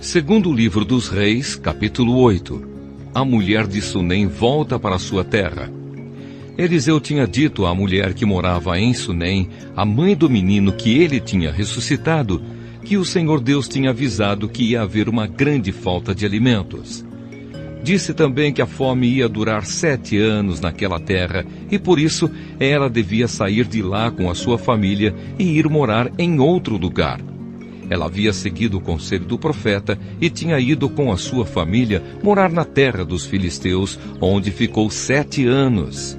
Segundo livro dos Reis, capítulo 8. A mulher de Sunem volta para sua terra. Eliseu tinha dito à mulher que morava em Sunem, a mãe do menino que ele tinha ressuscitado, que o Senhor Deus tinha avisado que ia haver uma grande falta de alimentos. Disse também que a fome ia durar 7 anos naquela terra e por isso ela devia sair de lá com a sua família e ir morar em outro lugar. Ela havia seguido o conselho do profeta e tinha ido com a sua família morar na terra dos filisteus, onde ficou 7 anos.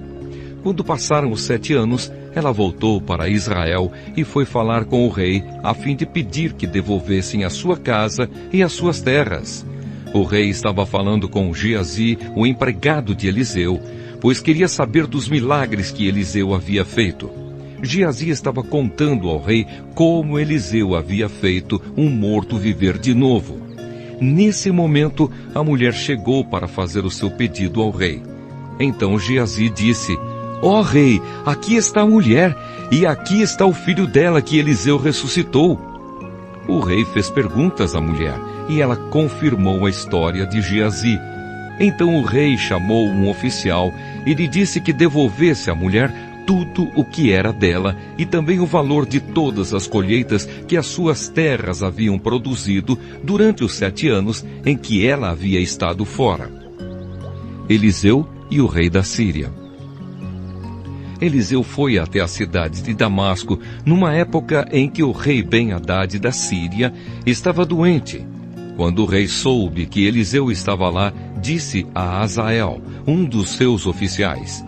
Quando passaram os 7 anos, ela voltou para Israel e foi falar com o rei, a fim de pedir que devolvessem a sua casa e as suas terras. O rei estava falando com Geazi, o empregado de Eliseu, pois queria saber dos milagres que Eliseu havia feito. Geazi estava contando ao rei como Eliseu havia feito um morto viver de novo. Nesse momento, a mulher chegou para fazer o seu pedido ao rei. Então Geazi disse: Ó rei, aqui está a mulher, e aqui está o filho dela que Eliseu ressuscitou. O rei fez perguntas à mulher, e ela confirmou a história de Geazi. Então o rei chamou um oficial e lhe disse que devolvesse à mulher tudo o que era dela e também o valor de todas as colheitas que as suas terras haviam produzido durante os 7 anos em que ela havia estado fora. Eliseu e o rei da Síria. Eliseu foi até a cidade de Damasco numa época em que o rei Ben-Hadad da Síria estava doente. Quando o rei soube que Eliseu estava lá, disse a Azael, um dos seus oficiais: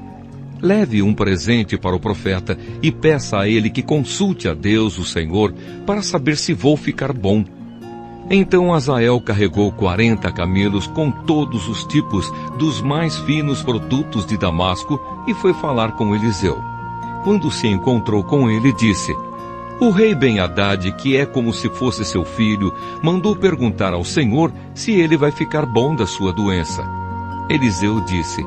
Leve um presente para o profeta e peça a ele que consulte a Deus, o Senhor, para saber se vou ficar bom. Então Azael carregou 40 camelos com todos os tipos dos mais finos produtos de Damasco e foi falar com Eliseu. Quando se encontrou com ele, disse: O rei Ben-Hadad, que é como se fosse seu filho, mandou perguntar ao Senhor se ele vai ficar bom da sua doença. Eliseu disse: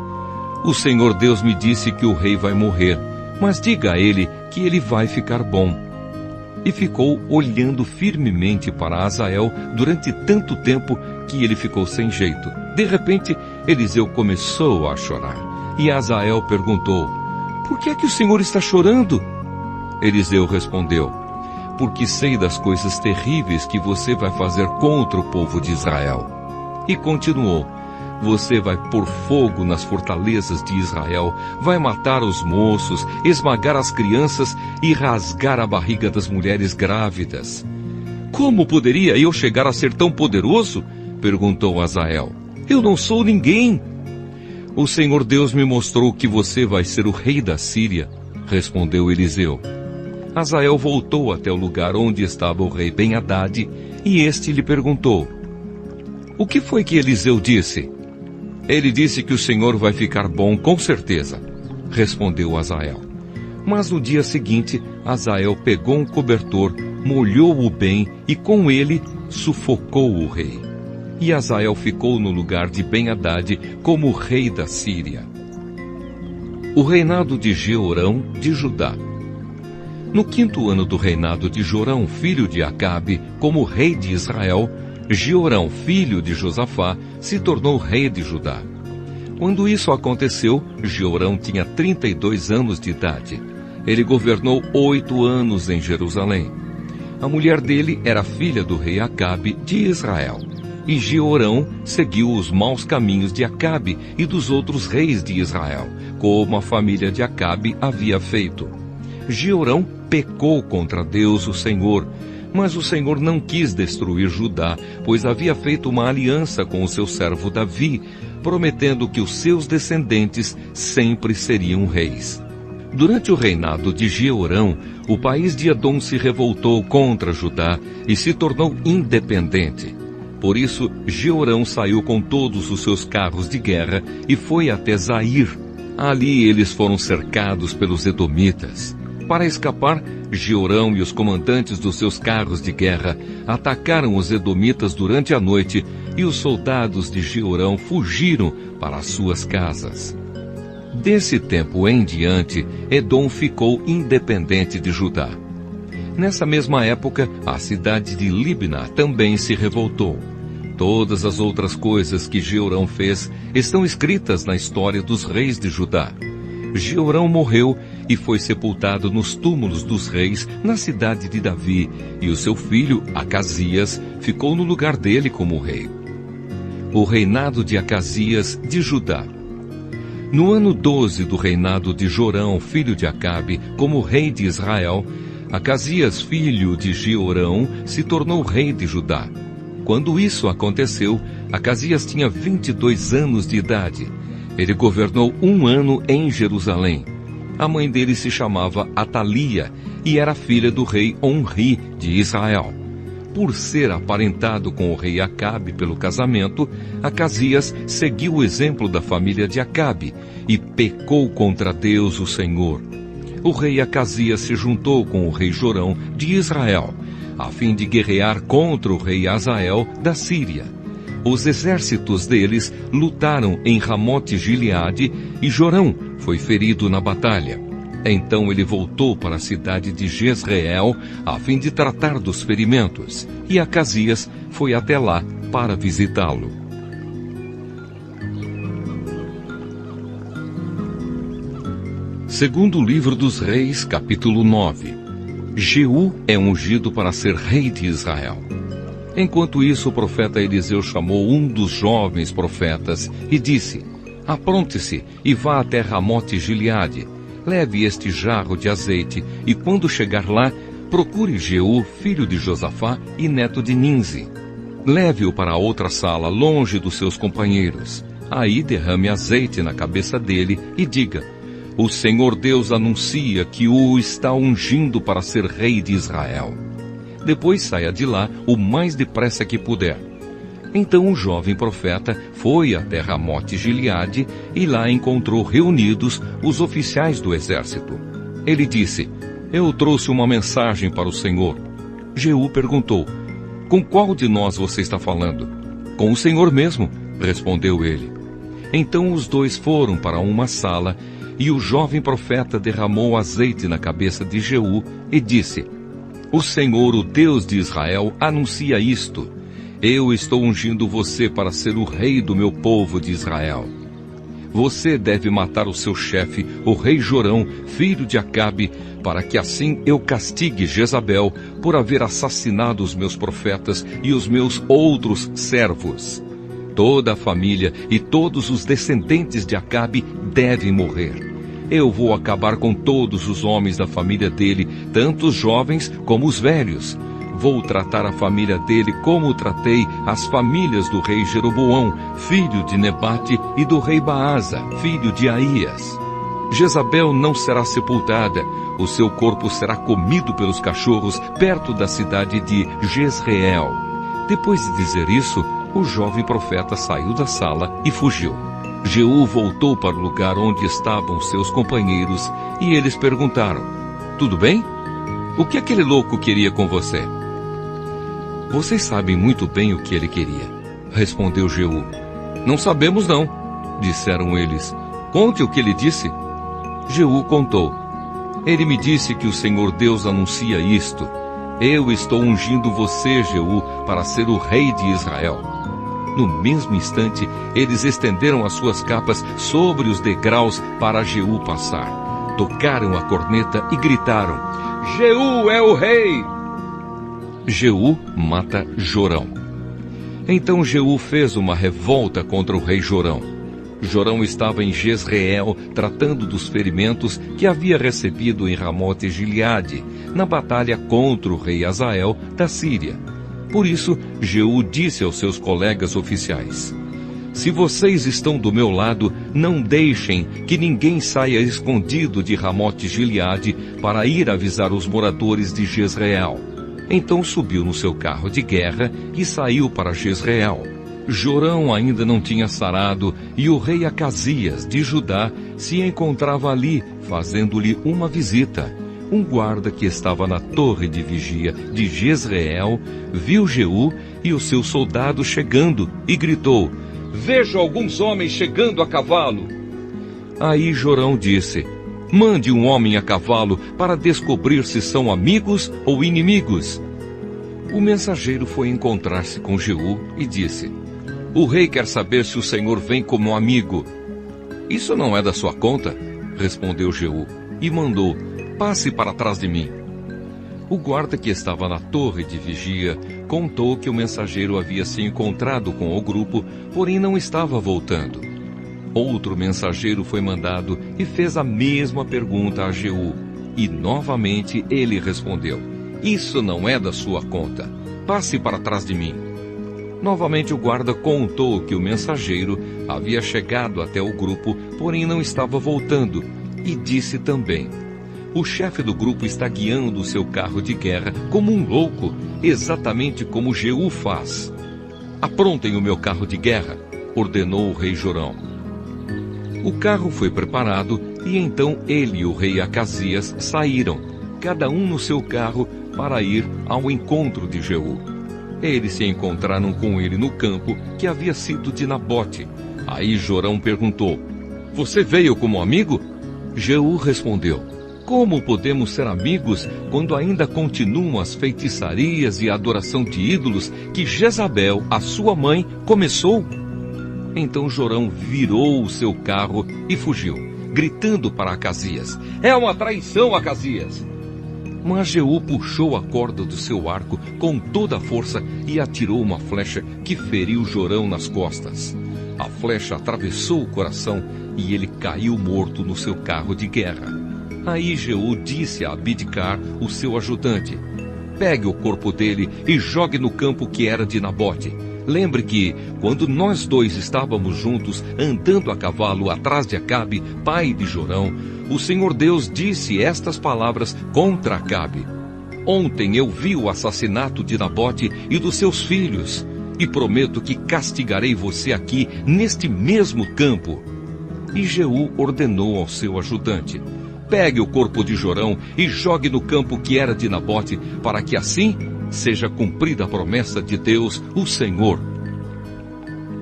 O Senhor Deus me disse que o rei vai morrer, mas diga a ele que ele vai ficar bom. E ficou olhando firmemente para Azael durante tanto tempo que ele ficou sem jeito. De repente, Eliseu começou a chorar. E Azael perguntou: Por que é que o Senhor está chorando? Eliseu respondeu: Porque sei das coisas terríveis que você vai fazer contra o povo de Israel. E continuou: Você vai pôr fogo nas fortalezas de Israel, vai matar os moços, esmagar as crianças e rasgar a barriga das mulheres grávidas. Como poderia eu chegar a ser tão poderoso? Perguntou Azael. Eu não sou ninguém. O Senhor Deus me mostrou que você vai ser o rei da Síria, respondeu Eliseu. Azael voltou até o lugar onde estava o rei Ben-Hadad e este lhe perguntou: O que foi que Eliseu disse? Ele disse que o Senhor vai ficar bom com certeza, respondeu Azael. Mas no dia seguinte, Azael pegou um cobertor, molhou-o bem e com ele sufocou o rei. E Azael ficou no lugar de Ben-Hadad como rei da Síria. O reinado de Jeorão de Judá. No 5º ano do reinado de Jorão, filho de Acabe, como rei de Israel, Jeorão, filho de Josafá, se tornou rei de Judá. Quando isso aconteceu, Jeorão tinha 32 anos de idade. Ele governou 8 anos em Jerusalém. A mulher dele era filha do rei Acabe de Israel. E Jeorão seguiu os maus caminhos de Acabe e dos outros reis de Israel, como a família de Acabe havia feito. Jeorão pecou contra Deus, o Senhor, mas o Senhor não quis destruir Judá, pois havia feito uma aliança com o seu servo Davi, prometendo que os seus descendentes sempre seriam reis. Durante o reinado de Jeorão, o país de Edom se revoltou contra Judá e se tornou independente. Por isso, Jeorão saiu com todos os seus carros de guerra e foi até Zair. Ali eles foram cercados pelos edomitas. Para escapar, Jeorão e os comandantes dos seus carros de guerra atacaram os edomitas durante a noite e os soldados de Jeorão fugiram para as suas casas. Desse tempo em diante, Edom ficou independente de Judá. Nessa mesma época, a cidade de Libna também se revoltou. Todas as outras coisas que Jeorão fez estão escritas na história dos reis de Judá. Jeorão morreu e foi sepultado nos túmulos dos reis na cidade de Davi, e o seu filho, Acasias, ficou no lugar dele como rei. O reinado de Acasias de Judá. No ano 12 do reinado de Jorão, filho de Acabe, como rei de Israel, Acasias, filho de Jeorão, se tornou rei de Judá. Quando isso aconteceu, Acasias tinha 22 anos de idade. Ele governou 1 ano em Jerusalém. A mãe dele se chamava Atalia e era filha do rei Onri de Israel. Por ser aparentado com o rei Acabe pelo casamento, Acasias seguiu o exemplo da família de Acabe e pecou contra Deus, o Senhor. O rei Acasias se juntou com o rei Jorão de Israel, a fim de guerrear contra o rei Azael da Síria. Os exércitos deles lutaram em Ramote-Gileade e Jorão foi ferido na batalha. Então ele voltou para a cidade de Jezreel a fim de tratar dos ferimentos, e Acasias foi até lá para visitá-lo. Segundo livro dos Reis, capítulo 9. Jeú é ungido para ser rei de Israel. Enquanto isso, o profeta Eliseu chamou um dos jovens profetas e disse: apronte-se e vá até Ramote-Gileade. Leve este jarro de azeite e, quando chegar lá, procure Jeú, filho de Josafá e neto de Ninzi. Leve-o para outra sala, longe dos seus companheiros. Aí derrame azeite na cabeça dele e diga: o Senhor Deus anuncia que o está ungindo para ser rei de Israel. Depois saia de lá o mais depressa que puder. Então o jovem profeta foi até Ramote-Gileade e lá encontrou reunidos os oficiais do exército. Ele disse: eu trouxe uma mensagem para o Senhor. Jeú perguntou: com qual de nós você está falando? Com o Senhor mesmo, respondeu ele. Então os dois foram para uma sala e o jovem profeta derramou azeite na cabeça de Jeú e disse: o Senhor, o Deus de Israel, anuncia isto: eu estou ungindo você para ser o rei do meu povo de Israel. Você deve matar o seu chefe, o rei Jorão, filho de Acabe, para que assim eu castigue Jezabel por haver assassinado os meus profetas e os meus outros servos. Toda a família e todos os descendentes de Acabe devem morrer. Eu vou acabar com todos os homens da família dele, tanto os jovens como os velhos. Vou tratar a família dele como tratei as famílias do rei Jeroboão, filho de Nebate, e do rei Baasa, filho de Aías. Jezabel não será sepultada, o seu corpo será comido pelos cachorros perto da cidade de Jezreel. Depois de dizer isso, o jovem profeta saiu da sala e fugiu. Jeú voltou para o lugar onde estavam seus companheiros e eles perguntaram: tudo bem? O que aquele louco queria com você? Vocês sabem muito bem o que ele queria, respondeu Jeú. Não sabemos não, disseram eles. Conte o que ele disse. Jeú contou. Ele me disse que o Senhor Deus anuncia isto: eu estou ungindo você, Jeú, para ser o rei de Israel. No mesmo instante, eles estenderam as suas capas sobre os degraus para Jeú passar. Tocaram a corneta e gritaram: Jeú é o rei! Jeú mata Jorão. Então Jeú fez uma revolta contra o rei Jorão. Jorão estava em Jezreel tratando dos ferimentos que havia recebido em Ramote-Gileade, na batalha contra o rei Azael da Síria. Por isso, Jeú disse aos seus colegas oficiais: se vocês estão do meu lado, não deixem que ninguém saia escondido de Ramote-Gileade para ir avisar os moradores de Jezreel. Então subiu no seu carro de guerra e saiu para Jezreel. Jorão ainda não tinha sarado e o rei Acasias de Judá se encontrava ali, fazendo-lhe uma visita. Um guarda que estava na torre de vigia de Jezreel viu Jeú e os seus soldados chegando e gritou: vejo alguns homens chegando a cavalo. Aí Jorão disse: mande um homem a cavalo para descobrir se são amigos ou inimigos. O mensageiro foi encontrar-se com Jeú e disse: O rei quer saber se o Senhor vem como amigo. Isso não é da sua conta, respondeu Jeú, e mandou: Passe para trás de mim. O guarda que estava na torre de vigia contou que o mensageiro havia se encontrado com o grupo, porém não estava voltando. Outro mensageiro foi mandado e fez a mesma pergunta a Jeú, e novamente ele respondeu: Isso não é da sua conta. Passe para trás de mim. Novamente o guarda contou que o mensageiro havia chegado até o grupo, porém não estava voltando, e disse também: O chefe do grupo está guiando o seu carro de guerra como um louco, exatamente como Jeú faz. Aprontem o meu carro de guerra, ordenou o rei Jorão. O carro foi preparado e então ele e o rei Acasias saíram, cada um no seu carro, para ir ao encontro de Jeú. Eles se encontraram com ele no campo que havia sido de Nabote. Aí Jorão perguntou: Você veio como amigo? Jeú respondeu: Como podemos ser amigos quando ainda continuam as feitiçarias e a adoração de ídolos que Jezabel, a sua mãe, começou? Então Jorão virou o seu carro e fugiu, gritando para Acasias: É uma traição, Acasias! Mas Jeú puxou a corda do seu arco com toda a força e atirou uma flecha que feriu Jorão nas costas. A flecha atravessou o coração e ele caiu morto no seu carro de guerra. Aí Jeú disse a Abidcar, o seu ajudante: Pegue o corpo dele e jogue no campo que era de Nabote. Lembre que, quando nós dois estávamos juntos, andando a cavalo atrás de Acabe, pai de Jorão, o Senhor Deus disse estas palavras contra Acabe: Ontem eu vi o assassinato de Nabote e dos seus filhos, e prometo que castigarei você aqui, neste mesmo campo. E Jeú ordenou ao seu ajudante: Pegue o corpo de Jorão e jogue no campo que era de Nabote, para que assim seja cumprida a promessa de Deus, o Senhor.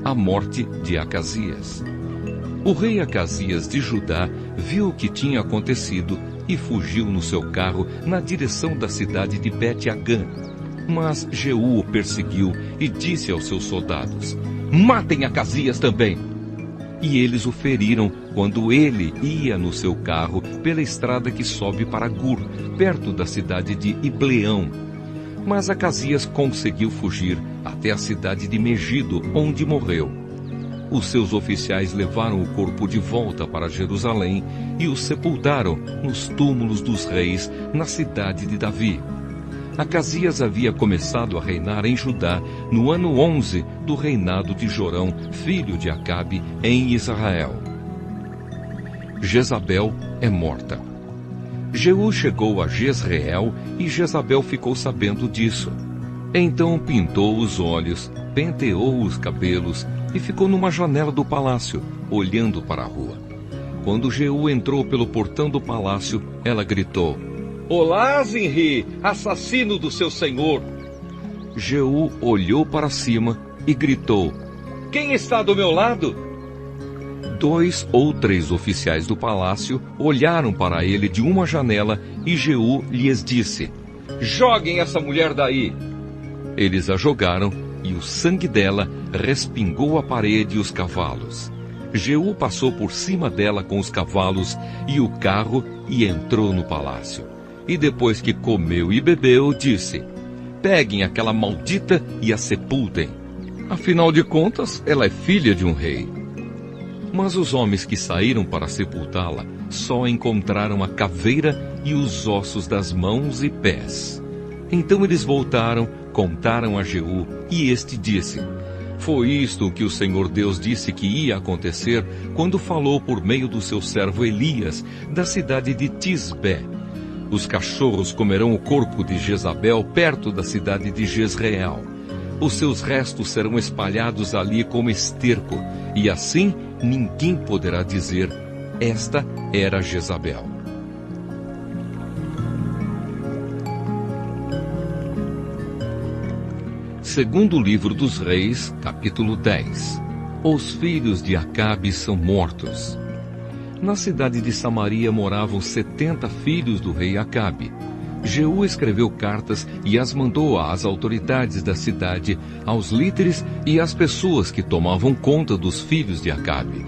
A morte de Acasias. O rei Acasias de Judá viu o que tinha acontecido e fugiu no seu carro na direção da cidade de Bet-Agã. Mas Jeú o perseguiu e disse aos seus soldados: Matem Acasias também! E eles o feriram quando ele ia no seu carro pela estrada que sobe para Gur, perto da cidade de Ibleão. Mas Acasias conseguiu fugir até a cidade de Megido, onde morreu. Os seus oficiais levaram o corpo de volta para Jerusalém e o sepultaram nos túmulos dos reis na cidade de Davi. Acasias havia começado a reinar em Judá no ano 11 do reinado de Jorão, filho de Acabe, em Israel. Jezabel é morta. Jeú chegou a Jezreel e Jezabel ficou sabendo disso. Então pintou os olhos, penteou os cabelos e ficou numa janela do palácio, olhando para a rua. Quando Jeú entrou pelo portão do palácio, ela gritou: Olá, Zinri, assassino do seu senhor! Jeú olhou para cima e gritou: Quem está do meu lado? 2 ou 3 oficiais do palácio olharam para ele de uma janela e Jeú lhes disse: Joguem essa mulher daí! Eles a jogaram e o sangue dela respingou a parede e os cavalos. Jeú passou por cima dela com os cavalos e o carro e entrou no palácio. E depois que comeu e bebeu, disse: Peguem aquela maldita e a sepultem. Afinal de contas, ela é filha de um rei. Mas os homens que saíram para sepultá-la só encontraram a caveira e os ossos das mãos e pés. Então eles voltaram, contaram a Jeú, e este disse: Foi isto que o Senhor Deus disse que ia acontecer quando falou por meio do seu servo Elias, da cidade de Tisbé. Os cachorros comerão o corpo de Jezabel perto da cidade de Jezreel. Os seus restos serão espalhados ali como esterco, e assim ninguém poderá dizer: Esta era Jezabel. Segundo livro dos Reis, capítulo 10. Os filhos de Acabe são mortos. Na cidade de Samaria moravam 70 filhos do rei Acabe. Jeú escreveu cartas e as mandou às autoridades da cidade, aos líderes e às pessoas que tomavam conta dos filhos de Acabe.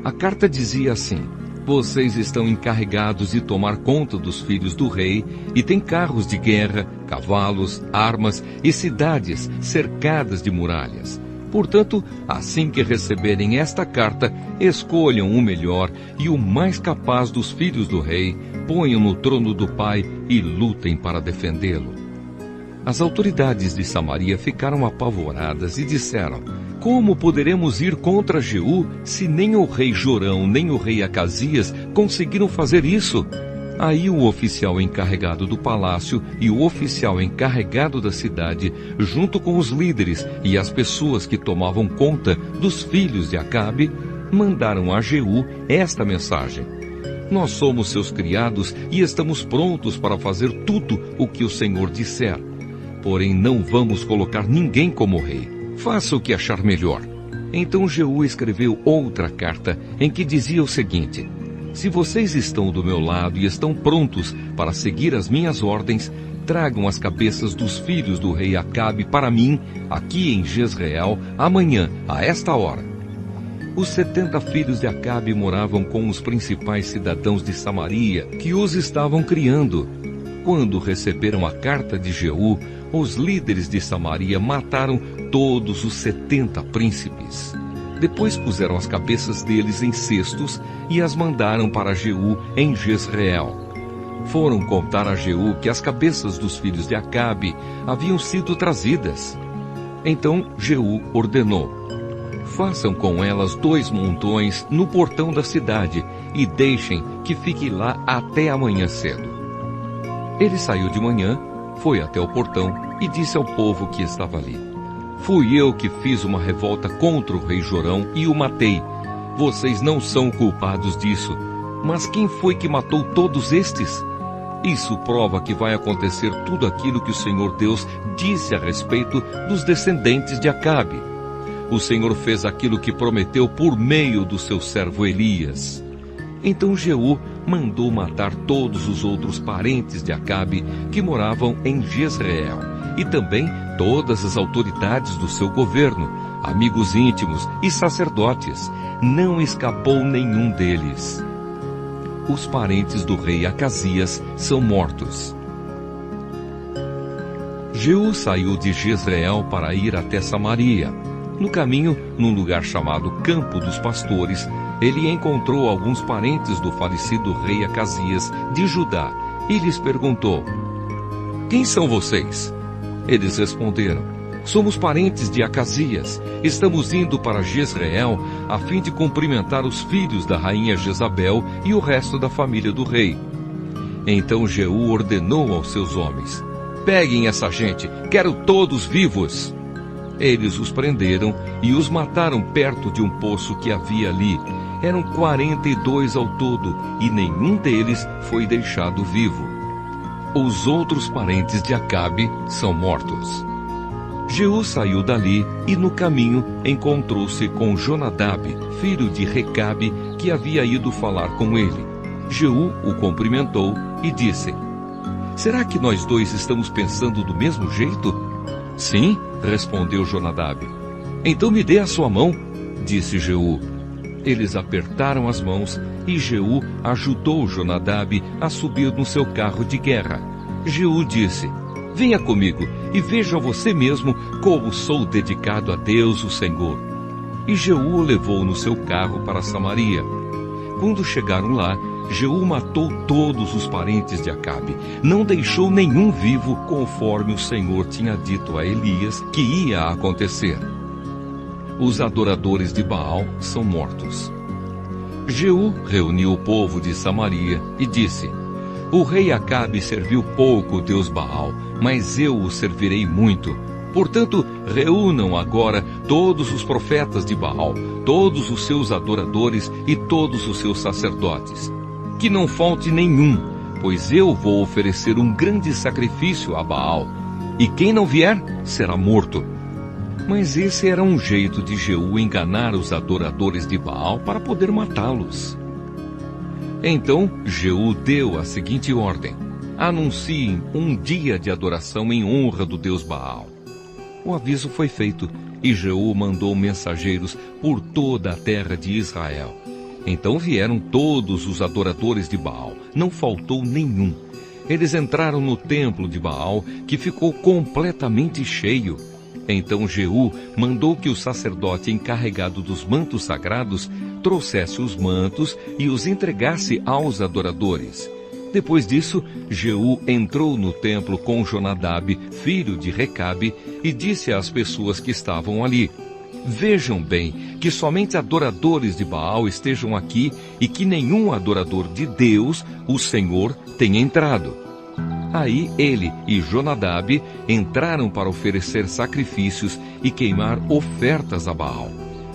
A carta dizia assim: vocês estão encarregados de tomar conta dos filhos do rei e têm carros de guerra, cavalos, armas e cidades cercadas de muralhas. Portanto, assim que receberem esta carta, escolham o melhor e o mais capaz dos filhos do rei, ponham no trono do pai e lutem para defendê-lo. As autoridades de Samaria ficaram apavoradas e disseram: como poderemos ir contra Jeú se nem o rei Jorão nem o rei Acasias conseguiram fazer isso? Aí o oficial encarregado do palácio e o oficial encarregado da cidade, junto com os líderes e as pessoas que tomavam conta dos filhos de Acabe, mandaram a Jeú esta mensagem: nós somos seus criados e estamos prontos para fazer tudo o que o Senhor disser. Porém não vamos colocar ninguém como rei. Faça o que achar melhor. Então Jeú escreveu outra carta em que dizia o seguinte: se vocês estão do meu lado e estão prontos para seguir as minhas ordens, tragam as cabeças dos filhos do rei Acabe para mim, aqui em Jezreel, amanhã, a esta hora. Os 70 filhos de Acabe moravam com os principais cidadãos de Samaria, que os estavam criando. Quando receberam a carta de Jeú, os líderes de Samaria mataram todos os 70 príncipes. Depois puseram as cabeças deles em cestos e as mandaram para Jeú em Jezreel. Foram contar a Jeú que as cabeças dos filhos de Acabe haviam sido trazidas. Então Jeú ordenou: façam com elas 2 montões no portão da cidade e deixem que fique lá até amanhã cedo. Ele saiu de manhã, foi até o portão e disse ao povo que estava ali: fui eu que fiz uma revolta contra o rei Jorão e o matei. Vocês não são culpados disso. Mas quem foi que matou todos estes? Isso prova que vai acontecer tudo aquilo que o Senhor Deus disse a respeito dos descendentes de Acabe. O Senhor fez aquilo que prometeu por meio do seu servo Elias. Então Jeú mandou matar todos os outros parentes de Acabe que moravam em Jezreel, e também todas as autoridades do seu governo, amigos íntimos e sacerdotes. Não escapou nenhum deles. Os parentes do rei Acasias são mortos. Jeú saiu de Jezreel para ir até Samaria. No caminho, num lugar chamado Campo dos Pastores, ele encontrou alguns parentes do falecido rei Acasias de Judá e lhes perguntou: quem são vocês? Eles responderam: somos parentes de Acasias. Estamos indo para Jezreel a fim de cumprimentar os filhos da rainha Jezabel e o resto da família do rei. Então Jeú ordenou aos seus homens: peguem essa gente, quero todos vivos. Eles os prenderam e os mataram perto de um poço que havia ali. Eram 42 ao todo, e nenhum deles foi deixado vivo. Os outros parentes de Acabe são mortos. Jeú saiu dali e no caminho encontrou-se com Jonadab, filho de Recabe, que havia ido falar com ele. Jeú o cumprimentou e disse: será que nós dois estamos pensando do mesmo jeito? Sim, respondeu Jonadab. Então me dê a sua mão, disse Jeú. Eles apertaram as mãos e Jeú ajudou Jonadab a subir no seu carro de guerra. Jeú disse: venha comigo e veja você mesmo como sou dedicado a Deus, o Senhor. E Jeú o levou no seu carro para Samaria. Quando chegaram lá, Jeú matou todos os parentes de Acabe, não deixou nenhum vivo, conforme o Senhor tinha dito a Elias que ia acontecer. Os adoradores de Baal são mortos. Jeú reuniu o povo de Samaria e disse: o rei Acabe serviu pouco o Deus Baal, mas eu o servirei muito. Portanto, reúnam agora todos os profetas de Baal, todos os seus adoradores e todos os seus sacerdotes. Que não falte nenhum, pois eu vou oferecer um grande sacrifício a Baal, e quem não vier será morto. Mas esse era um jeito de Jeú enganar os adoradores de Baal para poder matá-los. Então Jeú deu a seguinte ordem: anunciem um dia de adoração em honra do Deus Baal. O aviso foi feito, e Jeú mandou mensageiros por toda a terra de Israel. Então vieram todos os adoradores de Baal, não faltou nenhum. Eles entraram no templo de Baal, que ficou completamente cheio. Então Jeú mandou que o sacerdote encarregado dos mantos sagrados trouxesse os mantos e os entregasse aos adoradores. Depois disso, Jeú entrou no templo com Jonadab, filho de Recabe, e disse às pessoas que estavam ali: vejam bem que somente adoradores de Baal estejam aqui e que nenhum adorador de Deus, o Senhor, tenha entrado. Aí ele e Jonadab entraram para oferecer sacrifícios e queimar ofertas a Baal.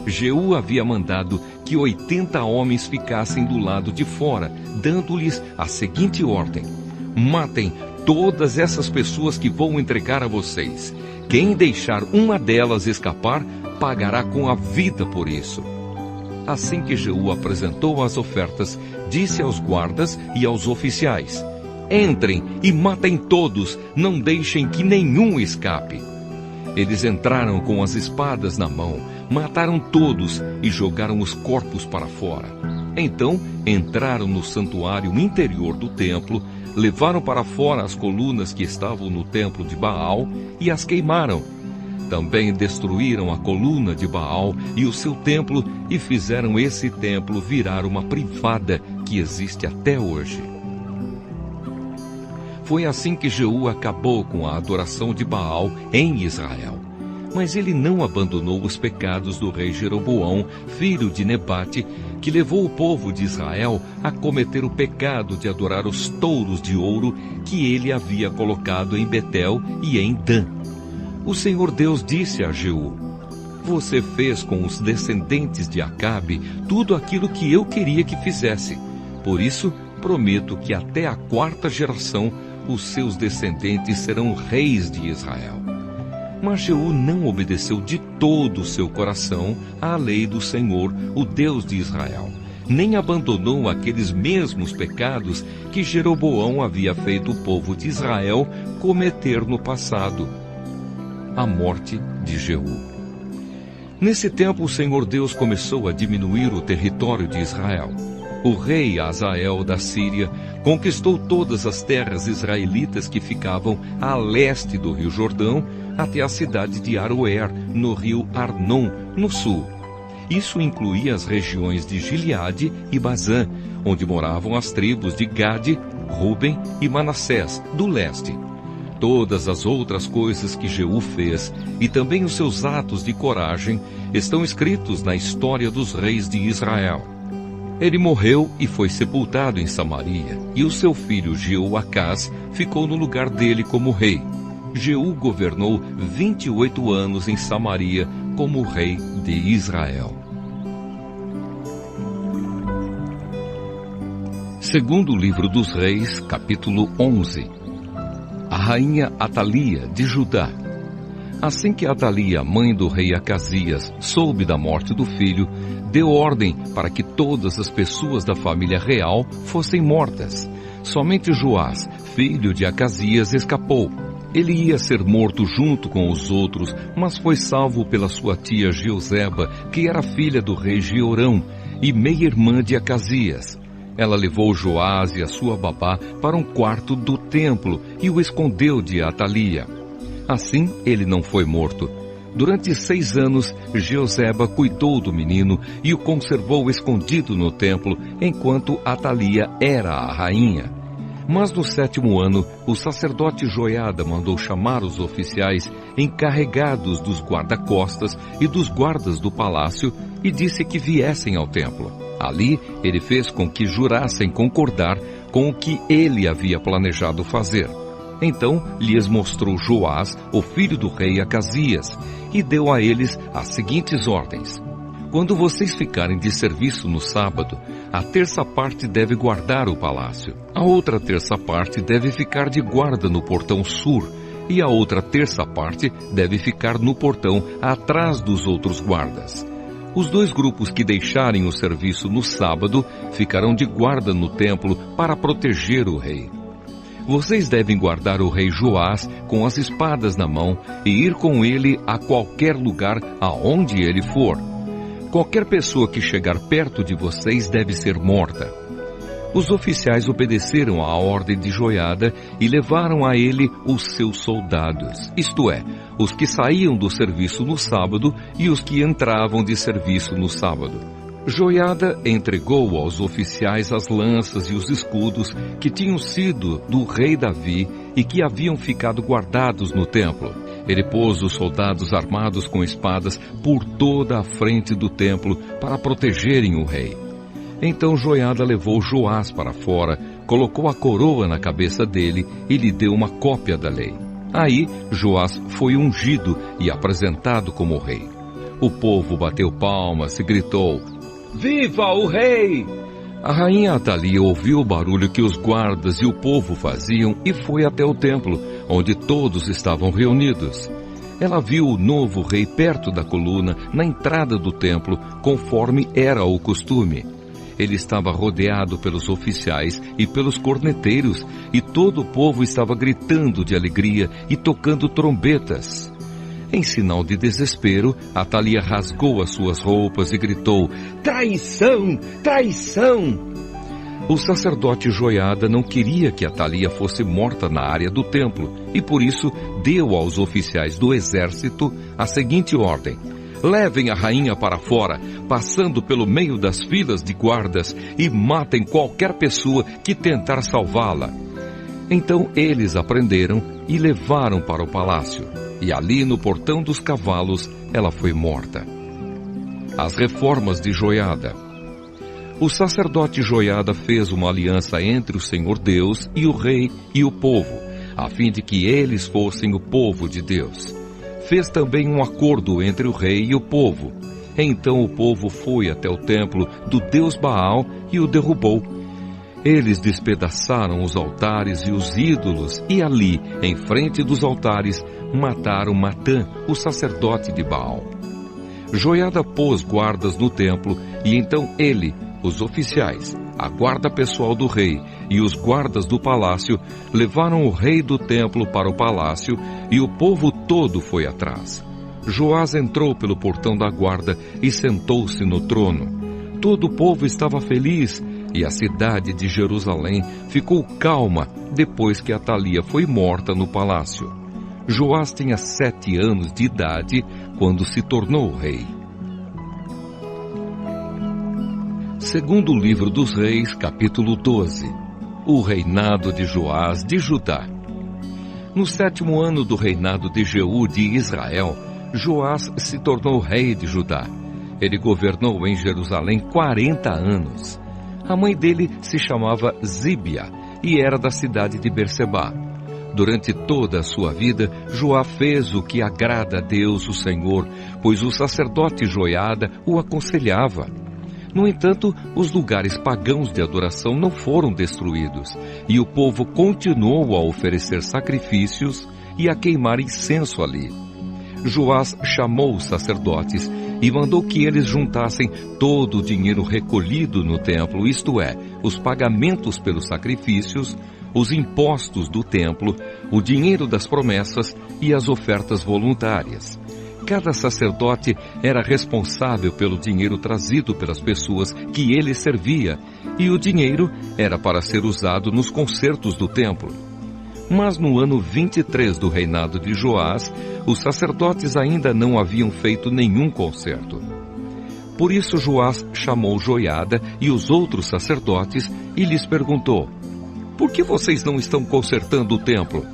Jeú havia mandado que 80 homens ficassem do lado de fora, dando-lhes a seguinte ordem: matem todas essas pessoas que vão entregar a vocês. Quem deixar uma delas escapar, pagará com a vida por isso. Assim que Jeú apresentou as ofertas, disse aos guardas e aos oficiais: entrem e matem todos, não deixem que nenhum escape. Eles entraram com as espadas na mão, mataram todos e jogaram os corpos para fora. Então entraram no santuário interior do templo, levaram para fora as colunas que estavam no templo de Baal e as queimaram. Também destruíram a coluna de Baal e o seu templo e fizeram esse templo virar uma privada que existe até hoje. Foi assim que Jeú acabou com a adoração de Baal em Israel. Mas ele não abandonou os pecados do rei Jeroboão, filho de Nebate, que levou o povo de Israel a cometer o pecado de adorar os touros de ouro que ele havia colocado em Betel e em Dan. O Senhor Deus disse a Jeú: você fez com os descendentes de Acabe tudo aquilo que eu queria que fizesse. Por isso, prometo que até a 4ª geração os seus descendentes serão reis de Israel. Mas Jeú não obedeceu de todo o seu coração à lei do Senhor, o Deus de Israel, nem abandonou aqueles mesmos pecados que Jeroboão havia feito o povo de Israel cometer no passado. A morte de Jeú. Nesse tempo, o Senhor Deus começou a diminuir o território de Israel. O rei Hazael da Síria conquistou todas as terras israelitas que ficavam a leste do rio Jordão até a cidade de Aroer, no rio Arnon, no sul. Isso incluía as regiões de Gileade e Bazã, onde moravam as tribos de Gade, Ruben e Manassés, do leste. Todas as outras coisas que Jeú fez, e também os seus atos de coragem, estão escritos na história dos reis de Israel. Ele morreu e foi sepultado em Samaria, e o seu filho Jeoacás ficou no lugar dele como rei. Jeú governou 28 anos em Samaria como rei de Israel. Segundo livro dos Reis, capítulo 11. A rainha Atalia de Judá. Assim que Atalia, mãe do rei Acasias, soube da morte do filho, deu ordem para que todas as pessoas da família real fossem mortas. Somente Joás, filho de Acasias, escapou. Ele ia ser morto junto com os outros, mas foi salvo pela sua tia Jeoseba, que era filha do rei Jeorão e meia-irmã de Acasias. Ela levou Joás e a sua babá para um quarto do templo e o escondeu de Atalia. Assim, ele não foi morto. Durante 6 anos, Jeoseba cuidou do menino e o conservou escondido no templo, enquanto Atalia era a rainha. Mas no 7º ano, o sacerdote Joiada mandou chamar os oficiais encarregados dos guarda-costas e dos guardas do palácio e disse que viessem ao templo. Ali, ele fez com que jurassem concordar com o que ele havia planejado fazer. Então lhes mostrou Joás, o filho do rei Acasias, e deu a eles as seguintes ordens: quando vocês ficarem de serviço no sábado, a 1/3 parte deve guardar o palácio, a outra 1/3 parte deve ficar de guarda no portão sul, e a outra 1/3 parte deve ficar no portão atrás dos outros guardas. Os 2 grupos que deixarem o serviço no sábado ficarão de guarda no templo para proteger o rei. Vocês devem guardar o rei Joás com as espadas na mão e ir com ele a qualquer lugar aonde ele for. Qualquer pessoa que chegar perto de vocês deve ser morta." Os oficiais obedeceram à ordem de Joiada e levaram a ele os seus soldados, isto é, os que saíam do serviço no sábado e os que entravam de serviço no sábado. Joiada entregou aos oficiais as lanças e os escudos que tinham sido do rei Davi e que haviam ficado guardados no templo. Ele pôs os soldados armados com espadas por toda a frente do templo para protegerem o rei. Então Joiada levou Joás para fora, colocou a coroa na cabeça dele e lhe deu uma cópia da lei. Aí Joás foi ungido e apresentado como rei. O povo bateu palmas e gritou: "Viva o rei!" A rainha Atalia ouviu o barulho que os guardas e o povo faziam e foi até o templo, onde todos estavam reunidos. Ela viu o novo rei perto da coluna, na entrada do templo, conforme era o costume. Ele estava rodeado pelos oficiais e pelos corneteiros, e todo o povo estava gritando de alegria e tocando trombetas. Em sinal de desespero, Atalia rasgou as suas roupas e gritou: "Traição! Traição!" O sacerdote Joiada não queria que Atalia fosse morta na área do templo, e por isso deu aos oficiais do exército a seguinte ordem: "Levem a rainha para fora, passando pelo meio das filas de guardas, e matem qualquer pessoa que tentar salvá-la." Então eles a prenderam e levaram para o palácio, e ali no portão dos cavalos ela foi morta. As reformas de Joiada. O sacerdote Joiada fez uma aliança entre o Senhor Deus e o rei e o povo, a fim de que eles fossem o povo de Deus. Fez também um acordo entre o rei e o povo. Então o povo foi até o templo do deus Baal e o derrubou. Eles despedaçaram os altares e os ídolos e ali, em frente dos altares, mataram Matã, o sacerdote de Baal. Joiada pôs guardas no templo e então ele, os oficiais, a guarda pessoal do rei e os guardas do palácio levaram o rei do templo para o palácio e o povo todo foi atrás. Joás entrou pelo portão da guarda e sentou-se no trono. Todo o povo estava feliz e a cidade de Jerusalém ficou calma depois que Atalia foi morta no palácio. Joás tinha 7 anos de idade quando se tornou rei. Segundo livro dos Reis, capítulo 12. O reinado de Joás de Judá. No 7º ano do reinado de Jeú de Israel, Joás se tornou rei de Judá. Ele governou em Jerusalém 40 anos. A mãe dele se chamava Zíbia e era da cidade de Bersebá. Durante toda a sua vida, Joá fez o que agrada a Deus, o Senhor, pois o sacerdote Joiada o aconselhava. No entanto, os lugares pagãos de adoração não foram destruídos, e o povo continuou a oferecer sacrifícios e a queimar incenso ali. Joás chamou os sacerdotes e mandou que eles juntassem todo o dinheiro recolhido no templo, isto é, os pagamentos pelos sacrifícios, os impostos do templo, o dinheiro das promessas e as ofertas voluntárias. Cada sacerdote era responsável pelo dinheiro trazido pelas pessoas que ele servia, e o dinheiro era para ser usado nos concertos do templo. Mas no ano 23 do reinado de Joás, os sacerdotes ainda não haviam feito nenhum concerto. Por isso Joás chamou Joiada e os outros sacerdotes e lhes perguntou: "Por que vocês não estão consertando o templo?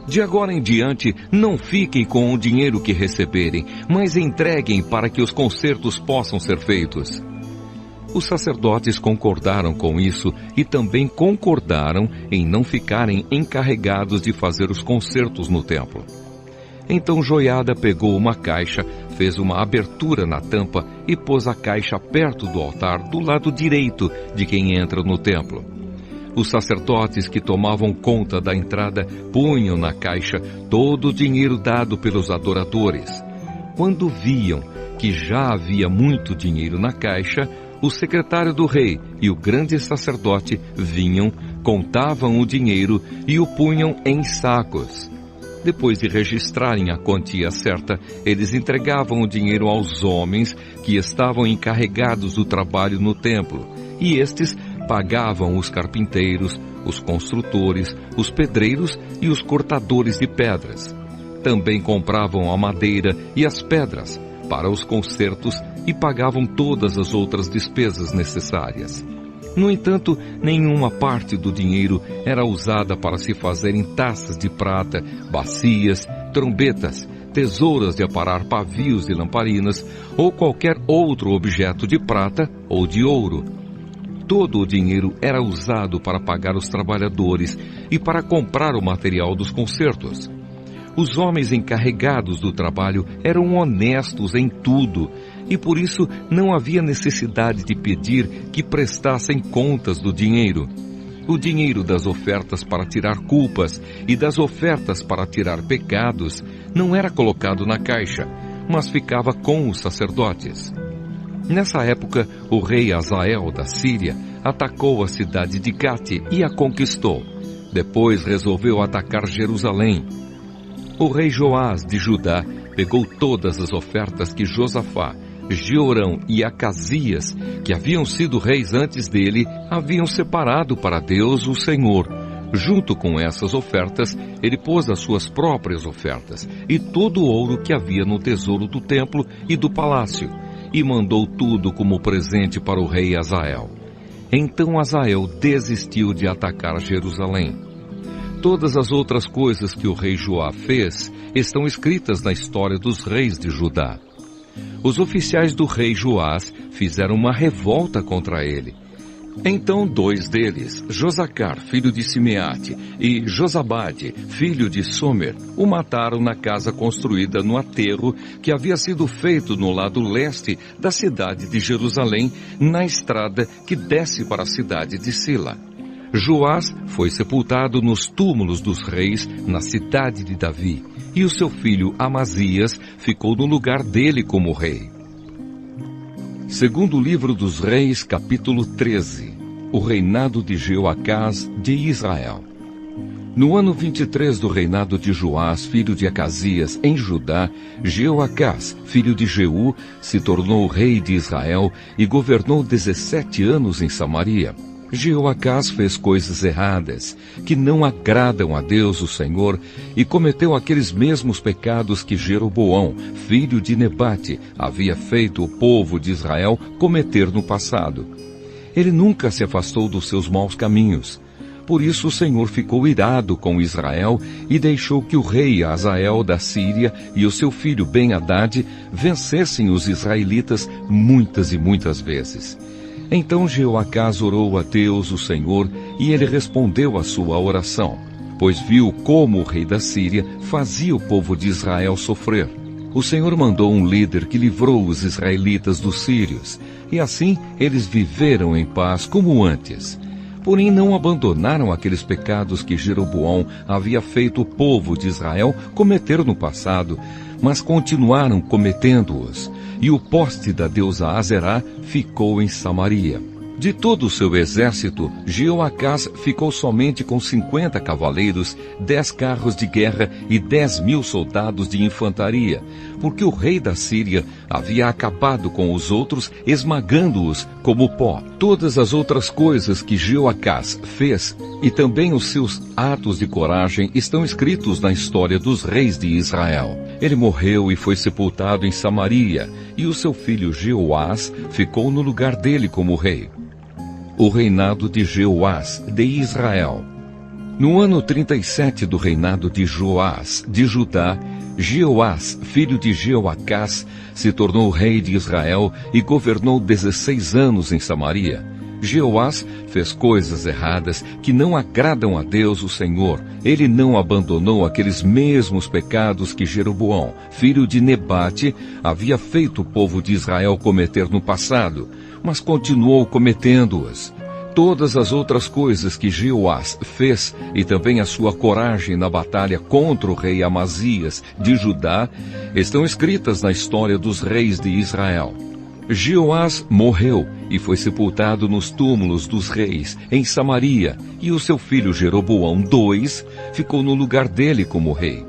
De agora em diante, não fiquem com o dinheiro que receberem, mas entreguem para que os concertos possam ser feitos." Os sacerdotes concordaram com isso e também concordaram em não ficarem encarregados de fazer os concertos no templo. Então Joiada pegou uma caixa, fez uma abertura na tampa e pôs a caixa perto do altar do lado direito de quem entra no templo. Os sacerdotes que tomavam conta da entrada punham na caixa todo o dinheiro dado pelos adoradores. Quando viam que já havia muito dinheiro na caixa, o secretário do rei e o grande sacerdote vinham, contavam o dinheiro e o punham em sacos. Depois de registrarem a quantia certa, eles entregavam o dinheiro aos homens que estavam encarregados do trabalho no templo, e estes pagavam os carpinteiros, os construtores, os pedreiros e os cortadores de pedras. Também compravam a madeira e as pedras para os concertos e pagavam todas as outras despesas necessárias. No entanto, nenhuma parte do dinheiro era usada para se fazerem taças de prata, bacias, trombetas, tesouras de aparar pavios e lamparinas ou qualquer outro objeto de prata ou de ouro. Todo o dinheiro era usado para pagar os trabalhadores e para comprar o material dos concertos. Os homens encarregados do trabalho eram honestos em tudo, e por isso não havia necessidade de pedir que prestassem contas do dinheiro. O dinheiro das ofertas para tirar culpas e das ofertas para tirar pecados não era colocado na caixa, mas ficava com os sacerdotes. Nessa época, o rei Hazael da Síria atacou a cidade de Gate e a conquistou. Depois resolveu atacar Jerusalém. O rei Joás de Judá pegou todas as ofertas que Josafá, Jeorão e Acasias, que haviam sido reis antes dele, haviam separado para Deus o Senhor. Junto com essas ofertas, ele pôs as suas próprias ofertas e todo o ouro que havia no tesouro do templo e do palácio, e mandou tudo como presente para o rei Hazael. Então Hazael desistiu de atacar Jerusalém. Todas as outras coisas que o rei Joá fez estão escritas na história dos reis de Judá. Os oficiais do rei Joás fizeram uma revolta contra ele. Então 2 deles, Josacar, filho de Simeate, e Josabade, filho de Somer, o mataram na casa construída no aterro que havia sido feito no lado leste da cidade de Jerusalém, na estrada que desce para a cidade de Sila. Joás foi sepultado nos túmulos dos reis na cidade de Davi, e o seu filho Amazias ficou no lugar dele como rei. Segundo livro dos Reis, capítulo 13. O reinado de Jeoacás de Israel. No ano 23 do reinado de Joás, filho de Acasias, em Judá, Jeoacás, filho de Jeú, se tornou rei de Israel e governou 17 anos em Samaria. Jeoacás fez coisas erradas, que não agradam a Deus o Senhor, e cometeu aqueles mesmos pecados que Jeroboão, filho de Nebate, havia feito o povo de Israel cometer no passado. Ele nunca se afastou dos seus maus caminhos. Por isso o Senhor ficou irado com Israel e deixou que o rei Hazael da Síria e o seu filho Ben-Hadad vencessem os israelitas muitas e muitas vezes. Então Jeoacás orou a Deus, o Senhor, e ele respondeu à sua oração, pois viu como o rei da Síria fazia o povo de Israel sofrer. O Senhor mandou um líder que livrou os israelitas dos sírios, e assim eles viveram em paz como antes. Porém não abandonaram aqueles pecados que Jeroboão havia feito o povo de Israel cometer no passado, mas continuaram cometendo-os. E o poste da deusa Azerá ficou em Samaria. De todo o seu exército, Jeoacás ficou somente com 50 cavaleiros, 10 carros de guerra e 10.000 soldados de infantaria, porque o rei da Síria havia acabado com os outros, esmagando-os como pó. Todas as outras coisas que Jeoacás fez, e também os seus atos de coragem, estão escritos na história dos reis de Israel. Ele morreu e foi sepultado em Samaria, e o seu filho Jeoás ficou no lugar dele como rei. O reinado de Jeoás de Israel. No ano 37 do reinado de Joás de Judá, Jeoás, filho de Jeoacás, se tornou rei de Israel e governou 16 anos em Samaria. Jeoás fez coisas erradas que não agradam a Deus o Senhor. Ele não abandonou aqueles mesmos pecados que Jeroboão, filho de Nebate, havia feito o povo de Israel cometer no passado, mas continuou cometendo-as. Todas as outras coisas que Jeoás fez, e também a sua coragem na batalha contra o rei Amazias de Judá, estão escritas na história dos reis de Israel. Jeoás morreu, e foi sepultado nos túmulos dos reis, em Samaria, e o seu filho Jeroboão II ficou no lugar dele como rei.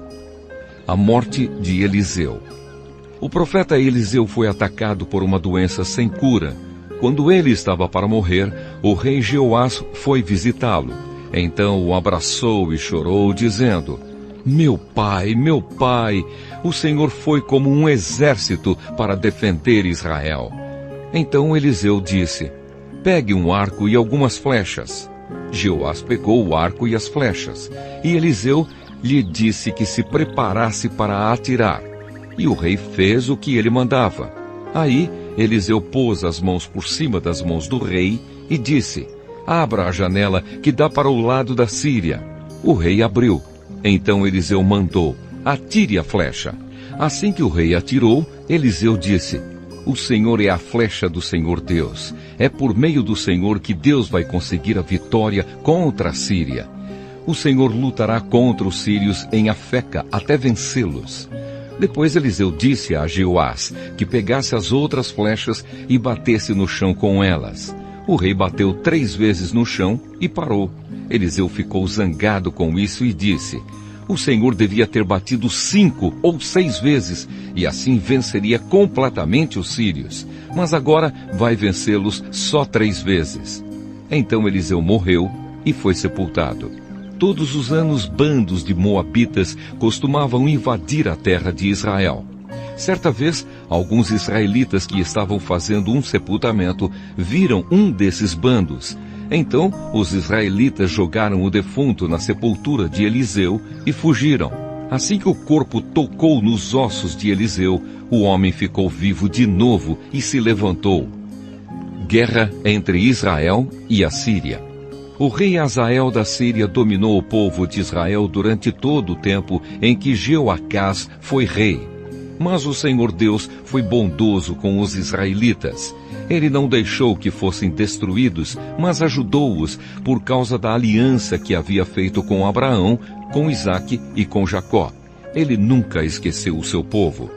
A morte de Eliseu. O profeta Eliseu foi atacado por uma doença sem cura. Quando ele estava para morrer, o rei Jeoás foi visitá-lo. Então o abraçou e chorou, dizendo: meu pai, o Senhor foi como um exército para defender Israel. Então Eliseu disse: pegue um arco e algumas flechas. Jeoás pegou o arco e as flechas, e Eliseu lhe disse que se preparasse para atirar. E o rei fez o que ele mandava. Aí Eliseu pôs as mãos por cima das mãos do rei e disse: abra a janela que dá para o lado da Síria. O rei abriu. Então Eliseu mandou: atire a flecha. Assim que o rei atirou, Eliseu disse: o Senhor é a flecha do Senhor Deus. É por meio do Senhor que Deus vai conseguir a vitória contra a Síria. O Senhor lutará contra os sírios em Afeca até vencê-los. Depois Eliseu disse a Jeoás que pegasse as outras flechas e batesse no chão com elas. O rei bateu 3 vezes no chão e parou. Eliseu ficou zangado com isso e disse: o Senhor devia ter batido 5 ou 6 vezes, e assim venceria completamente os sírios. Mas agora vai vencê-los só 3 vezes. Então Eliseu morreu e foi sepultado. Todos os anos bandos de moabitas costumavam invadir a terra de Israel. Certa vez, alguns israelitas que estavam fazendo um sepultamento viram um desses bandos. Então, os israelitas jogaram o defunto na sepultura de Eliseu e fugiram. Assim que o corpo tocou nos ossos de Eliseu, o homem ficou vivo de novo e se levantou. Guerra entre Israel e a Síria. O rei Hazael da Síria dominou o povo de Israel durante todo o tempo em que Jeoacás foi rei. Mas o Senhor Deus foi bondoso com os israelitas. Ele não deixou que fossem destruídos, mas ajudou-os por causa da aliança que havia feito com Abraão, com Isaque e com Jacó. Ele nunca esqueceu o seu povo.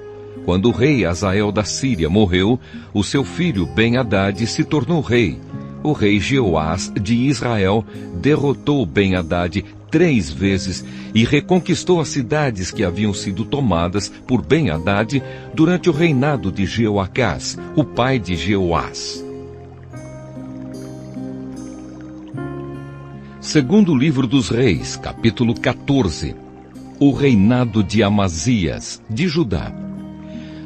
Quando o rei Hazael da Síria morreu, o seu filho Ben-Hadad se tornou rei. O rei Jeoás de Israel derrotou Ben-Hadad 3 vezes e reconquistou as cidades que haviam sido tomadas por Ben-Hadad durante o reinado de Jeoacás, o pai de Jeoás. Segundo livro dos Reis, capítulo 14. O reinado de Amazias, de Judá.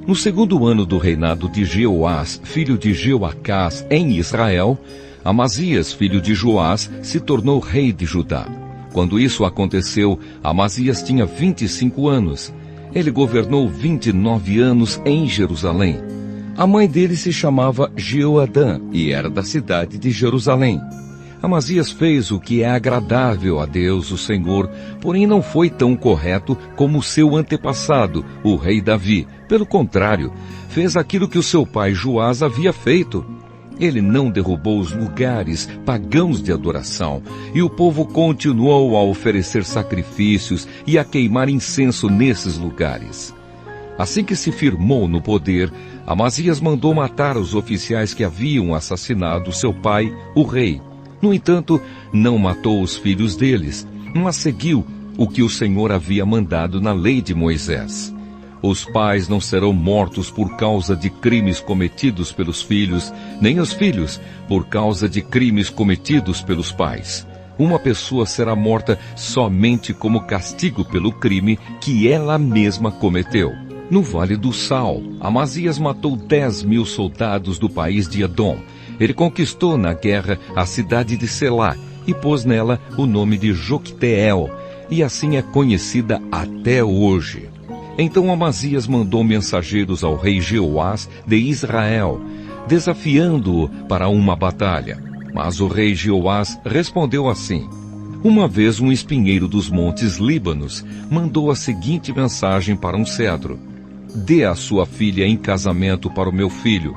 No segundo ano do reinado de Jeoás, filho de Jeoacás, em Israel, Amazias, filho de Joás, se tornou rei de Judá. Quando isso aconteceu, Amazias tinha 25 anos. Ele governou 29 anos em Jerusalém. A mãe dele se chamava Jeoadã e era da cidade de Jerusalém. Amazias fez o que é agradável a Deus, o Senhor, porém não foi tão correto como seu antepassado, o rei Davi. Pelo contrário, fez aquilo que o seu pai Joás havia feito. Ele não derrubou os lugares pagãos de adoração, e o povo continuou a oferecer sacrifícios e a queimar incenso nesses lugares. Assim que se firmou no poder, Amazias mandou matar os oficiais que haviam assassinado seu pai, o rei. No entanto, não matou os filhos deles, mas seguiu o que o Senhor havia mandado na lei de Moisés. Os pais não serão mortos por causa de crimes cometidos pelos filhos, nem os filhos por causa de crimes cometidos pelos pais. Uma pessoa será morta somente como castigo pelo crime que ela mesma cometeu. No Vale do Sal, Amazias matou 10.000 soldados do país de Edom. Ele conquistou na guerra a cidade de Selá e pôs nela o nome de Jocteel, e assim é conhecida até hoje. Então Amazias mandou mensageiros ao rei Jeoás de Israel, desafiando-o para uma batalha. Mas o rei Jeoás respondeu assim: uma vez um espinheiro dos montes Líbanos mandou a seguinte mensagem para um cedro: dê a sua filha em casamento para o meu filho.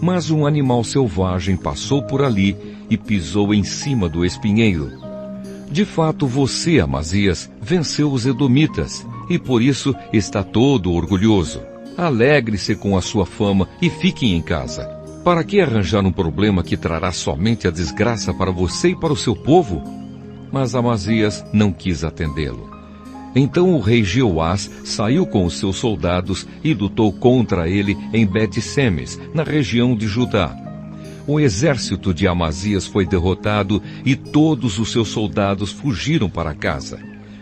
Mas um animal selvagem passou por ali e pisou em cima do espinheiro. De fato, você, Amazias, venceu os edomitas, e por isso está todo orgulhoso. Alegre-se com a sua fama e fique em casa. Para que arranjar um problema que trará somente a desgraça para você e para o seu povo? Mas Amazias não quis atendê-lo. Então o rei Jeoás saiu com os seus soldados e lutou contra ele em Bet-Semes, na região de Judá. O exército de Amazias foi derrotado e todos os seus soldados fugiram para casa.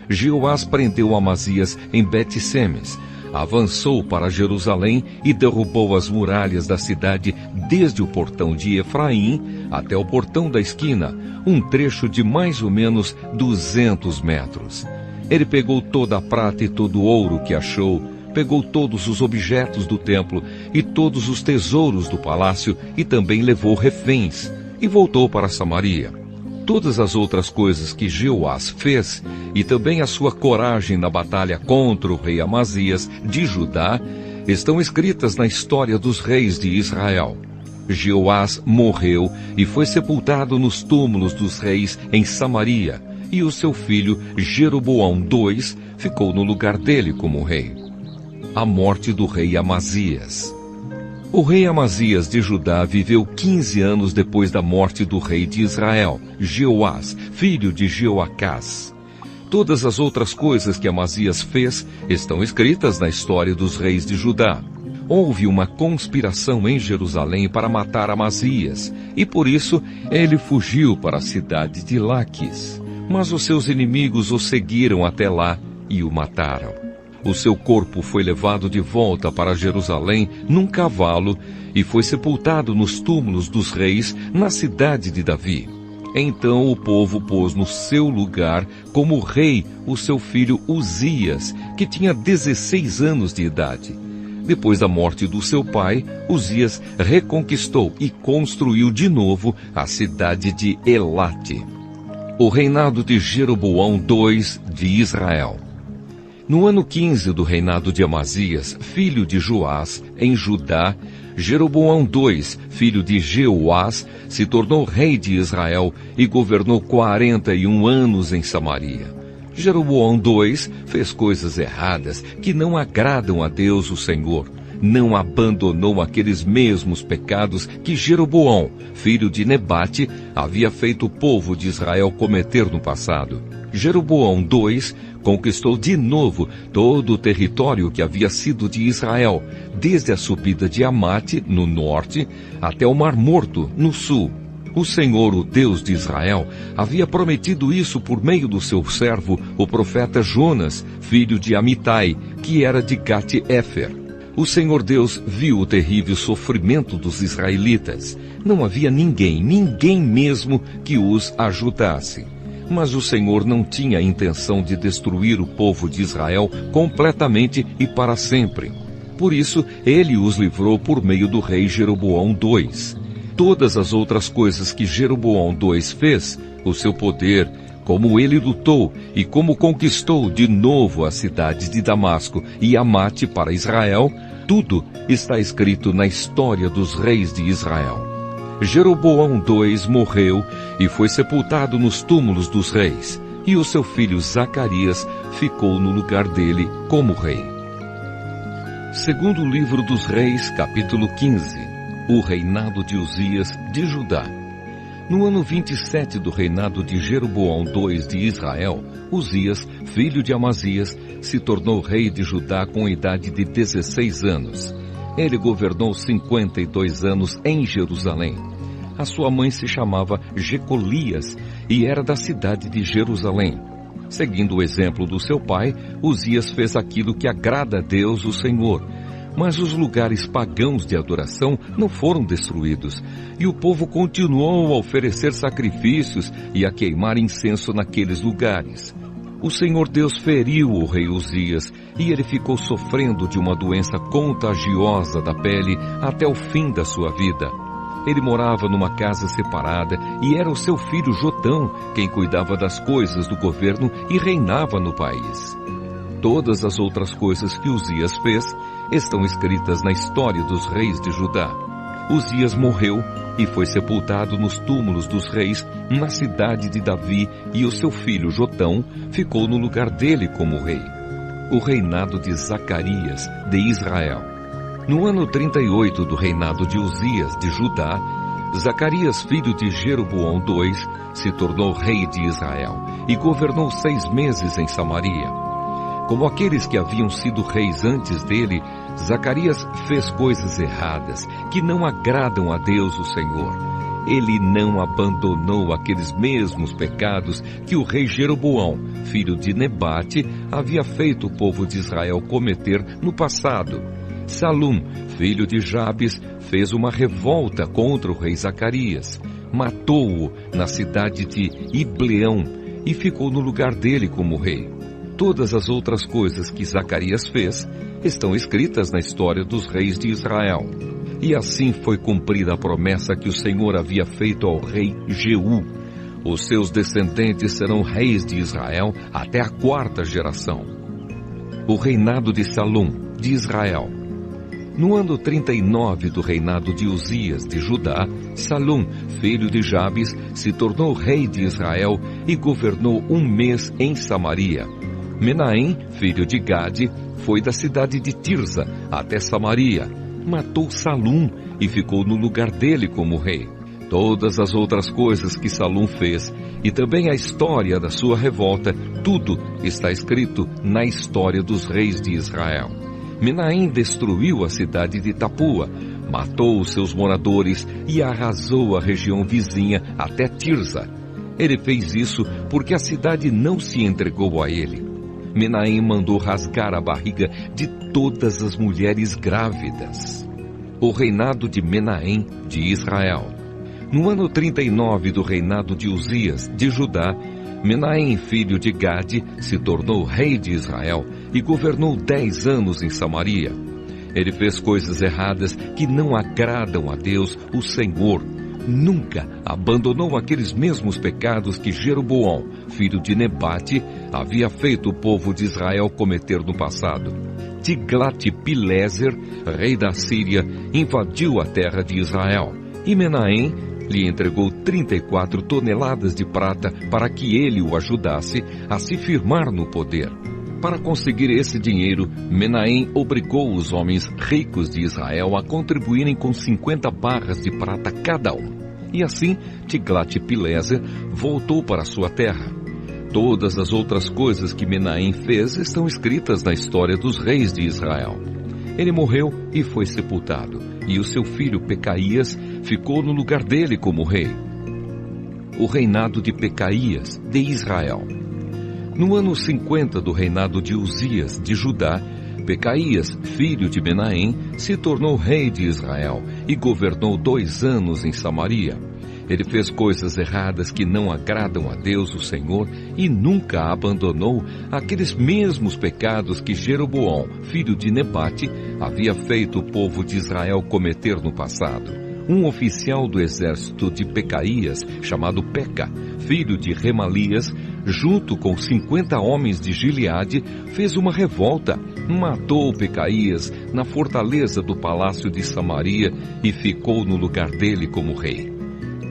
Jeoás prendeu Amazias em Bet-Semes, avançou para Jerusalém e derrubou as muralhas da cidade desde o portão de Efraim até o portão da esquina, um trecho de mais ou menos 200 metros. Ele pegou toda a prata e todo o ouro que achou, pegou todos os objetos do templo e todos os tesouros do palácio e também levou reféns e voltou para Samaria. Todas as outras coisas que Jeoás fez e também a sua coragem na batalha contra o rei Amazias de Judá estão escritas na história dos reis de Israel. Jeoás morreu e foi sepultado nos túmulos dos reis em Samaria, e o seu filho Jeroboão II ficou no lugar dele como rei. A morte do rei Amazias. O rei Amazias de Judá viveu 15 anos depois da morte do rei de Israel, Jeoás, filho de Jeoacás. Todas as outras coisas que Amazias fez estão escritas na história dos reis de Judá. Houve uma conspiração em Jerusalém para matar Amazias, e por isso ele fugiu para a cidade de Laquis. Mas os seus inimigos o seguiram até lá e o mataram. O seu corpo foi levado de volta para Jerusalém num cavalo e foi sepultado nos túmulos dos reis na cidade de Davi. Então o povo pôs no seu lugar como rei o seu filho Uzias, que tinha 16 anos de idade. Depois da morte do seu pai, Uzias reconquistou e construiu de novo a cidade de Elate. O reinado de Jeroboão II de Israel. No ano 15 do reinado de Amazias, filho de Joás, em Judá, Jeroboão II, filho de Jeoás, se tornou rei de Israel e governou 41 anos em Samaria. Jeroboão II fez coisas erradas que não agradam a Deus o Senhor. Não abandonou aqueles mesmos pecados que Jeroboão, filho de Nebate, havia feito o povo de Israel cometer no passado. Jeroboão II conquistou de novo todo o território que havia sido de Israel, desde a subida de Amate, no norte, até o Mar Morto, no sul. O Senhor, o Deus de Israel, havia prometido isso por meio do seu servo, o profeta Jonas, filho de Amitai, que era de Gat-Éfer. O Senhor Deus viu o terrível sofrimento dos israelitas. Não havia ninguém mesmo que os ajudasse. Mas o Senhor não tinha a intenção de destruir o povo de Israel completamente e para sempre. Por isso, ele os livrou por meio do rei Jeroboão II. Todas as outras coisas que Jeroboão II fez, o seu poder, como ele lutou e como conquistou de novo a cidade de Damasco e Amate para Israel, tudo está escrito na história dos reis de Israel. Jeroboão II morreu e foi sepultado nos túmulos dos reis, e o seu filho Zacarias ficou no lugar dele como rei. Segundo livro dos Reis, capítulo 15, o reinado de Uzias de Judá. No ano 27 do reinado de Jeroboão II de Israel, Uzias, filho de Amazias, se tornou rei de Judá com a idade de 16 anos. Ele governou 52 anos em Jerusalém. A sua mãe se chamava Jecolias e era da cidade de Jerusalém. Seguindo o exemplo do seu pai, Uzias fez aquilo que agrada a Deus, o Senhor. Mas os lugares pagãos de adoração não foram destruídos, e o povo continuou a oferecer sacrifícios e a queimar incenso naqueles lugares. O Senhor Deus feriu o rei Uzias, e ele ficou sofrendo de uma doença contagiosa da pele até o fim da sua vida. Ele morava numa casa separada, e era o seu filho Jotão quem cuidava das coisas do governo e reinava no país. Todas as outras coisas que Uzias fez estão escritas na história dos reis de Judá. Uzias morreu e foi sepultado nos túmulos dos reis na cidade de Davi, e o seu filho Jotão ficou no lugar dele como rei. O reinado de Zacarias de Israel. No ano 38 do reinado de Uzias de Judá, Zacarias, filho de Jeroboão II, se tornou rei de Israel e governou 6 meses em Samaria. Como aqueles que haviam sido reis antes dele, Zacarias fez coisas erradas que não agradam a Deus o Senhor. Ele não abandonou aqueles mesmos pecados que o rei Jeroboão, filho de Nebate, havia feito o povo de Israel cometer no passado. Salum, filho de Jabes, fez uma revolta contra o rei Zacarias. Matou-o na cidade de Ibleão e ficou no lugar dele como rei. Todas as outras coisas que Zacarias fez estão escritas na história dos reis de Israel. E assim foi cumprida a promessa que o Senhor havia feito ao rei Jeú. Os seus descendentes serão reis de Israel até a 4ª geração. O reinado de Salum, de Israel. No ano 39 do reinado de Uzias de Judá, Salum, filho de Jabes, se tornou rei de Israel e governou 1 mês em Samaria. Menahem, filho de Gade, foi da cidade de Tirza até Samaria. Matou Salum e ficou no lugar dele como rei. Todas as outras coisas que Salum fez e também a história da sua revolta, tudo está escrito na história dos reis de Israel. Menahem destruiu a cidade de Tapua, matou os seus moradores e arrasou a região vizinha até Tirza. Ele fez isso porque a cidade não se entregou a ele. Menahem mandou rasgar a barriga de todas as mulheres grávidas. O reinado de Menahem de Israel. No ano 39 do reinado de Uzias de Judá, Menahem, filho de Gade, se tornou rei de Israel e governou 10 anos em Samaria. Ele fez coisas erradas que não agradam a Deus, o Senhor. Nunca abandonou aqueles mesmos pecados que Jeroboão, filho de Nebate, havia feito o povo de Israel cometer no passado. Tiglat-Pileser, rei da Síria, invadiu a terra de Israel, e Menahem lhe entregou 34 toneladas de prata para que ele o ajudasse a se firmar no poder. Para conseguir esse dinheiro, Menahem obrigou os homens ricos de Israel a contribuírem com 50 barras de prata cada um. E assim, Tiglat-Pileser voltou para sua terra. Todas as outras coisas que Menahem fez estão escritas na história dos reis de Israel. Ele morreu e foi sepultado, e o seu filho Pecaías ficou no lugar dele como rei. O reinado de Pecaías, de Israel. No ano 50 do reinado de Uzias, de Judá, Pecaías, filho de Menahem, se tornou rei de Israel e governou 2 anos em Samaria. Ele fez coisas erradas que não agradam a Deus, o Senhor, e nunca abandonou aqueles mesmos pecados que Jeroboão, filho de Nebate, havia feito o povo de Israel cometer no passado. Um oficial do exército de Pecaías, chamado Peca, filho de Remalias, junto com 50 homens de Gileade, fez uma revolta, matou Pecaías na fortaleza do palácio de Samaria e ficou no lugar dele como rei.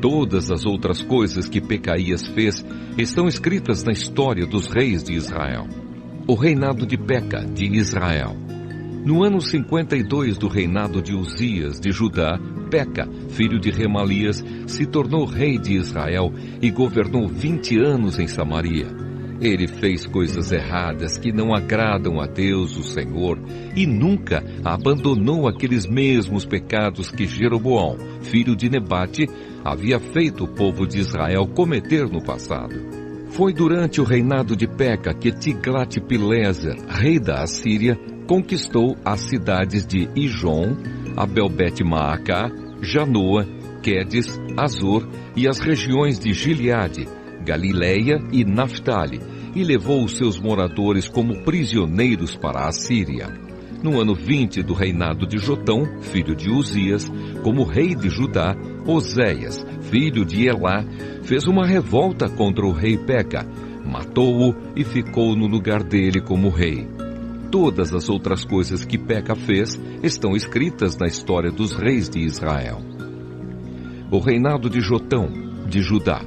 Todas as outras coisas que Pecaías fez estão escritas na história dos reis de Israel. O reinado de Peca, de Israel. No ano 52 do reinado de Uzias, de Judá, Peca, filho de Remalias, se tornou rei de Israel e governou 20 anos em Samaria. Ele fez coisas erradas que não agradam a Deus, o Senhor, e nunca abandonou aqueles mesmos pecados que Jeroboão, filho de Nebate, havia feito o povo de Israel cometer no passado. Foi durante o reinado de Peca que Tiglat-Pileser, rei da Assíria, conquistou as cidades de Ijon, Abel-Bet-Maacá, Janoa, Quedes, Azor e as regiões de Gileade, Galileia e Naftali, e levou os seus moradores como prisioneiros para a Síria. No ano 20 do reinado de Jotão, filho de Uzias, como rei de Judá, Oséias, filho de Elá, fez uma revolta contra o rei Peca, matou-o e ficou no lugar dele como rei. Todas as outras coisas que Peca fez estão escritas na história dos reis de Israel. O reinado de Jotão, de Judá.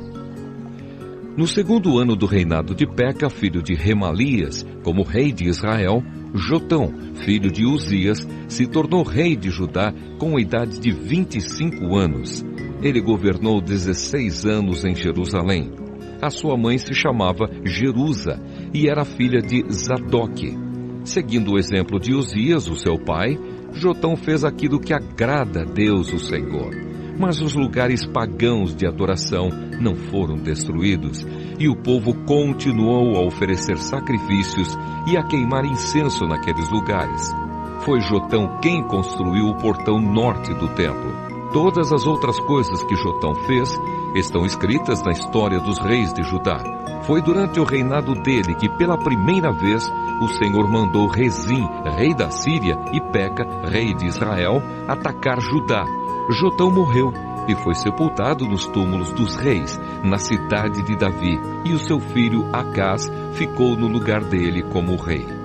No 2º ano do reinado de Peca, filho de Remalias, como rei de Israel, Jotão, filho de Uzias, se tornou rei de Judá com a idade de 25 anos. Ele governou 16 anos em Jerusalém. A sua mãe se chamava Jerusa e era filha de Zadoque. Seguindo o exemplo de Uzias, o seu pai, Jotão fez aquilo que agrada a Deus, o Senhor. Mas os lugares pagãos de adoração não foram destruídos, e o povo continuou a oferecer sacrifícios e a queimar incenso naqueles lugares. Foi Jotão quem construiu o portão norte do templo. Todas as outras coisas que Jotão fez estão escritas na história dos reis de Judá. Foi durante o reinado dele que, pela primeira vez, o Senhor mandou Rezim, rei da Síria, e Peca, rei de Israel, atacar Judá. Jotão morreu e foi sepultado nos túmulos dos reis, na cidade de Davi, e o seu filho Acás ficou no lugar dele como rei.